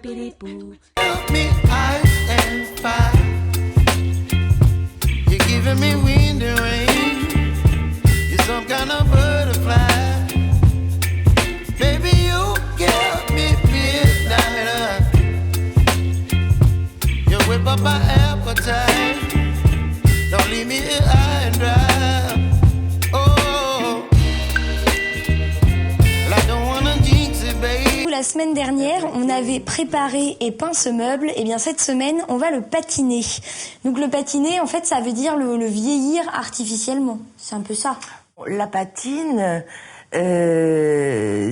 Pili-pou. Help me ice and fire. You're giving me wind and rain. You're some kind of butterfly. Baby, you give me midnight. You whip up my appetite. Don't leave me here high and dry. Oh, I don't wanna jinx it, baby. La semaine dernière, on avait préparé et peint ce meuble. Et bien cette semaine, on va le patiner. Donc le patiner, en fait, ça veut dire le vieillir artificiellement. C'est un peu ça. La patine,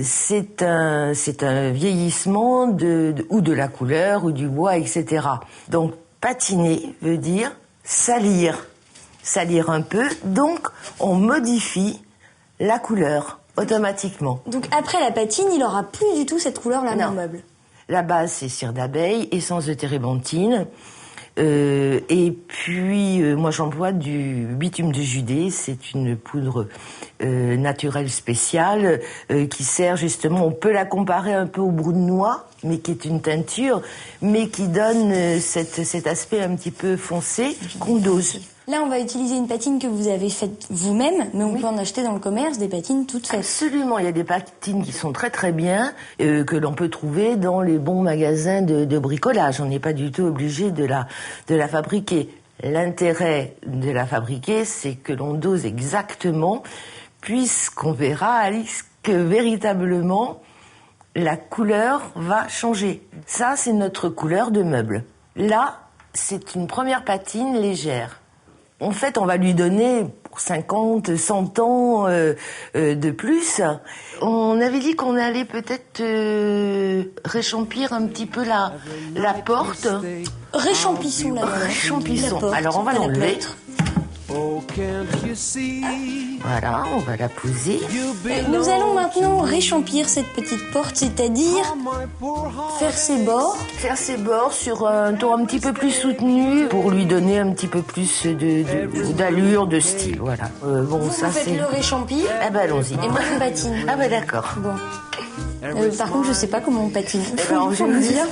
c'est un vieillissement ou de la couleur ou du bois, etc. Donc patiner veut dire salir un peu. Donc on modifie la couleur automatiquement. Donc après la patine, il aura plus du tout cette couleur-là dans le meuble. La base, c'est cire d'abeille, essence de térébenthine. Et puis, moi, j'emploie du bitume de Judée. C'est une poudre naturelle spéciale qui sert justement, on peut la comparer un peu au brou de noix, mais qui est une teinture, mais qui donne cet aspect un petit peu foncé qu'on dose. Là, on va utiliser une patine que vous avez faite vous-même, mais on peut en acheter dans le commerce des patines toutes faites. Absolument, il y a des patines qui sont très très bien, que l'on peut trouver dans les bons magasins de bricolage. On n'est pas du tout obligé de la fabriquer. L'intérêt de la fabriquer, c'est que l'on dose exactement, puisqu'on verra, Alice, que véritablement, la couleur va changer. Ça, c'est notre couleur de meuble. Là, c'est une première patine légère. En fait, on va lui donner pour 50, 100 ans de plus. On avait dit qu'on allait peut-être réchampir un petit peu la porte. Réchampissons la porte. Réchampissons. Alors, on va l'enlever. Voilà, on va la poser. Nous allons maintenant réchampir cette petite porte, c'est-à-dire faire ses bords. Faire ses bords sur un ton un petit peu plus soutenu pour lui donner un petit peu plus d'allure, de style. Voilà. Bon, vous faites le réchampi. Ah ben allons-y. Et moi je patine. Ah ben d'accord. Bon. Par contre, je sais pas comment on patine. Alors, je vais vous dire.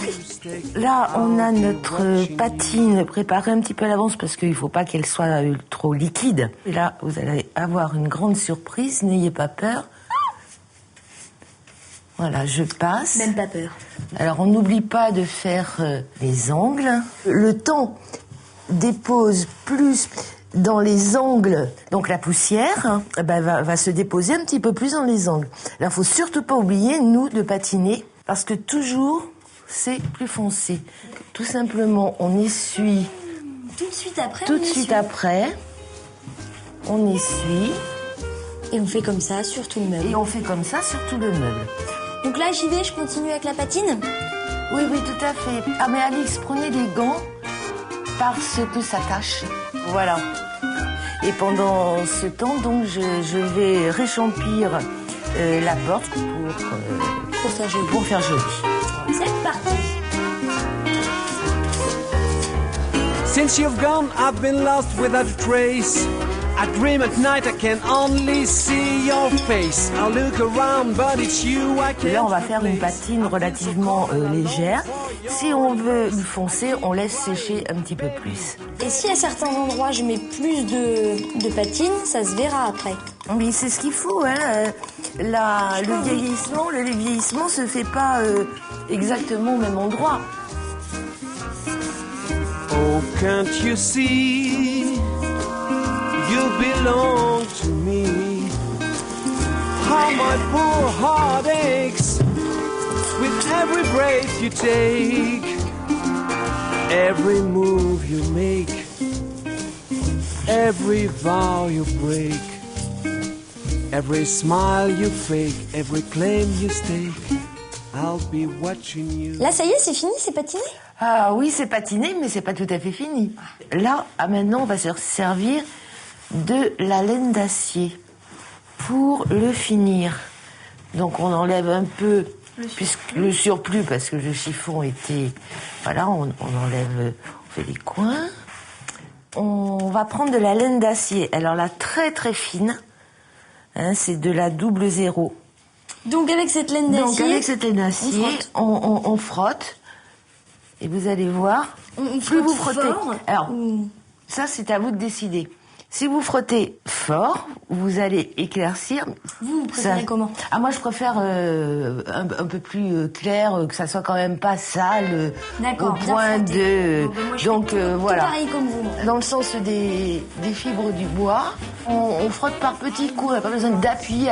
Là, on a notre patine préparée un petit peu à l'avance parce qu'il ne faut pas qu'elle soit trop liquide. Et là, vous allez avoir une grande surprise. N'ayez pas peur. Voilà, je passe. Même pas peur. Alors, on n'oublie pas de faire les angles. Le temps dépose plus dans les angles, donc la poussière va se déposer un petit peu plus dans les angles. Alors, faut surtout pas oublier, nous, de patiner, parce que toujours, c'est plus foncé. Tout simplement, on essuie. Tout de suite après. Tout de suite après, on essuie. Et on fait comme ça sur tout le meuble. Et on fait comme ça sur tout le meuble. Donc là, j'y vais, je continue avec la patine. Oui, tout à fait. Ah, mais Alix, prenez des gants, parce que ça tâche. Voilà. Et pendant ce temps, donc, je vais réchampir la porte pour faire joli. C'est parti. Since you've gone, I've been lost without a trace. I dream at night, I can only see your face. I look around, but it's you I can't. Là, on va faire une patine relativement légère. Si on veut le foncer, on laisse sécher un petit peu plus. Et si à certains endroits je mets plus de patine, ça se verra après. Oui, c'est ce qu'il faut. Hein. Le vieillissement se fait pas exactement au même endroit. Oh, can't you see? You belong to me. How my poor heart aches with every breath you take, every move you make, every vow you break, every smile you fake, every claim you stake. I'll be watching you. Là, ça y est, c'est fini, c'est patiné? Ah oui, c'est patiné, mais c'est pas tout à fait fini. Là, maintenant, on va se servir de la laine d'acier pour le finir. Donc on enlève un peu le surplus parce que le chiffon était... Voilà, on enlève, on fait les coins. On va prendre de la laine d'acier. Alors la très très fine, hein, c'est de la 00. Donc avec cette laine d'acier, on frotte Et vous allez voir, On plus vous frotte frottez. fort Alors, ça c'est à vous de décider. Si vous frottez fort, vous allez éclaircir. Vous préférez comment? Ah, moi je préfère un peu plus clair, que ça soit quand même pas sale D'accord, au bien point frotté. de. Moi, je Donc fais tout voilà. pareil comme vous. Moi. Dans le sens des fibres du bois, on frotte par petits coups, on n'a pas besoin d'appuyer.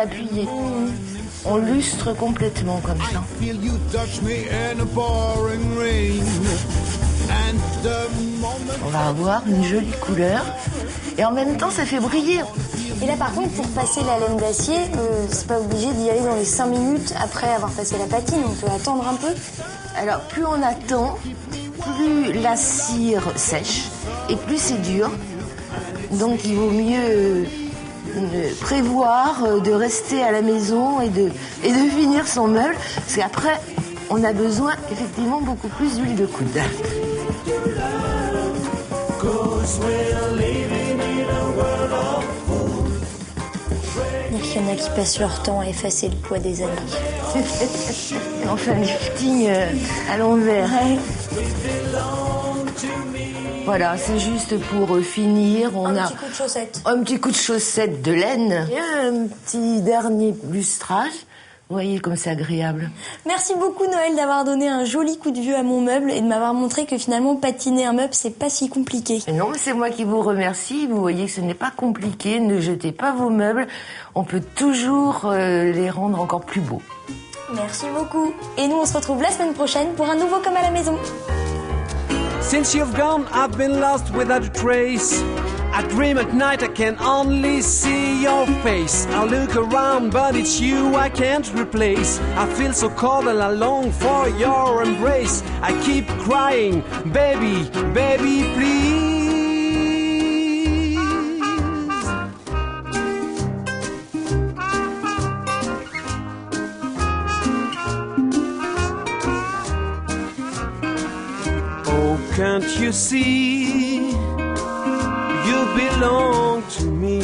On lustre complètement comme ça. Feel you touch me in a pouring rain. And the moment On va avoir une jolie couleur. Et en même temps, ça fait briller. Et là, par contre, pour passer la laine d'acier, c'est pas obligé d'y aller dans les 5 minutes après avoir passé la patine. On peut attendre un peu. Alors, plus on attend, plus la cire sèche et plus c'est dur. Donc, il vaut mieux prévoir de rester à la maison et de finir son meuble. Parce qu'après, on a besoin effectivement beaucoup plus d'huile de coude. Il y en a qui passent leur temps à effacer le poids des habits. On fait un lifting à l'envers. Voilà, c'est juste pour finir. On a Petit coup de chaussette. un petit coup de chaussette de laine et un petit dernier lustrage. Vous voyez comme c'est agréable. Merci beaucoup Noël d'avoir donné un joli coup de vieux à mon meuble et de m'avoir montré que finalement patiner un meuble c'est pas si compliqué. Et non, c'est moi qui vous remercie. Vous voyez que ce n'est pas compliqué. Ne jetez pas vos meubles. On peut toujours les rendre encore plus beaux. Merci beaucoup. Et nous on se retrouve la semaine prochaine pour un nouveau Comme à la maison. Since you've gone, I've been lost without a trace. I dream at night, I can only see your face. I look around, but it's you I can't replace. I feel so cold and I long for your embrace. I keep crying, baby, baby, please. Oh, can't you see? You belong to me.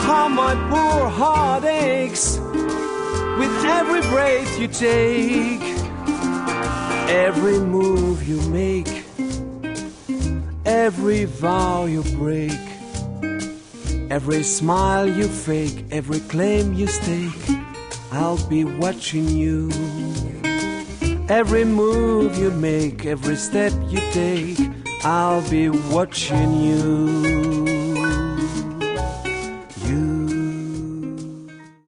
How my poor heart aches with every breath you take, every move you make, every vow you break, every smile you fake, every claim you stake. I'll be watching you. Every move you make, every step you take, I'll be watching you.